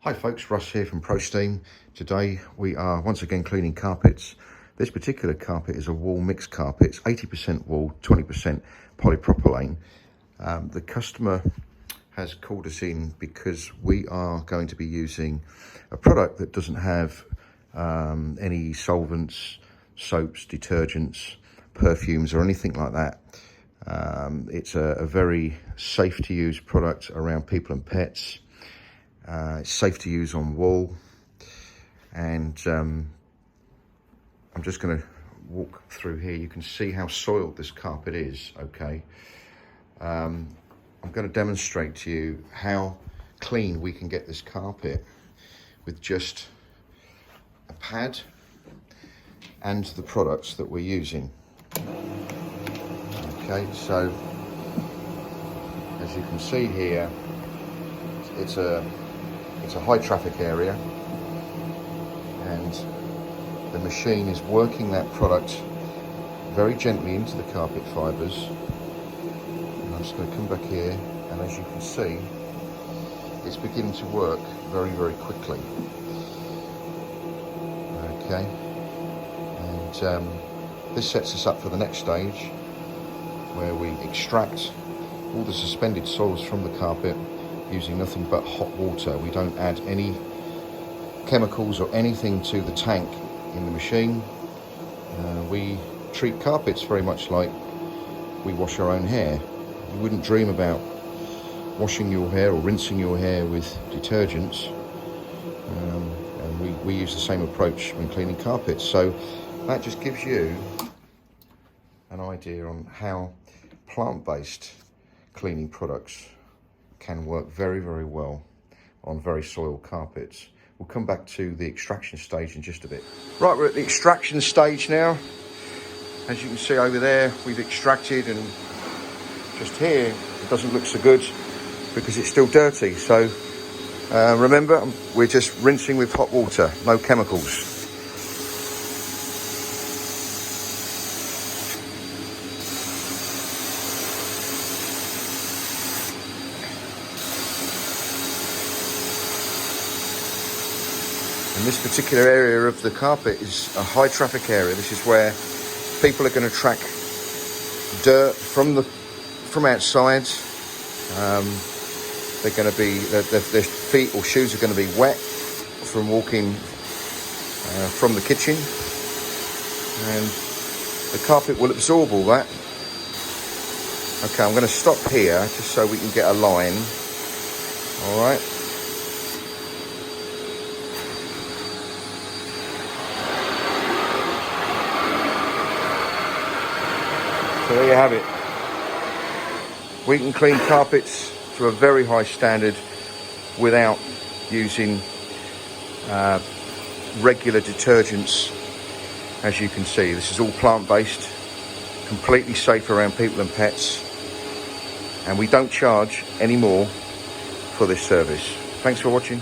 Hi folks, Russ here from ProSteam. Today we are once again cleaning carpets. This particular carpet is a wool mixed carpet. It's 80% wool, 20% polypropylene. The customer has called us in because we are going to be using a product that doesn't have any solvents, soaps, detergents, perfumes or anything like that. It's a very safe to use product around people and pets. It's safe to use on wool, and I'm just going to walk through here. You can see how soiled this carpet is, okay? I'm going to demonstrate to you how clean we can get this carpet with just a pad and the products that we're using. Okay, so as you can see here, it's a high traffic area, and the machine is working that product very gently into the carpet fibres. And I'm just going to come back here, and as you can see, it's beginning to work very, very quickly. Okay, and this sets us up for the next stage, where we extract all the suspended soils from the carpet using nothing but hot water. We don't add any chemicals or anything to the tank in the machine. We treat carpets very much like we wash our own hair. You wouldn't dream about washing your hair or rinsing your hair with detergents, and we use the same approach when cleaning carpets. So that just gives you an idea on how plant-based cleaning products can work very, very well on very soiled carpets. We'll come back to the extraction stage in just a bit. Right, we're at the extraction stage now. As you can see over there, we've extracted, and just here, it doesn't look so good because it's still dirty. So remember, we're just rinsing with hot water, no chemicals. And this particular area of the carpet is a high traffic area. This is where people are going to track dirt from outside. They're going to be, their feet or shoes are going to be wet from walking from the kitchen, and the carpet will absorb all that. Okay, I'm going to stop here just so we can get a line. All right. So there you have it. We can clean carpets to a very high standard without using regular detergents. As you can see, this is all plant-based, completely safe around people and pets, and we don't charge any more for this service. Thanks for watching.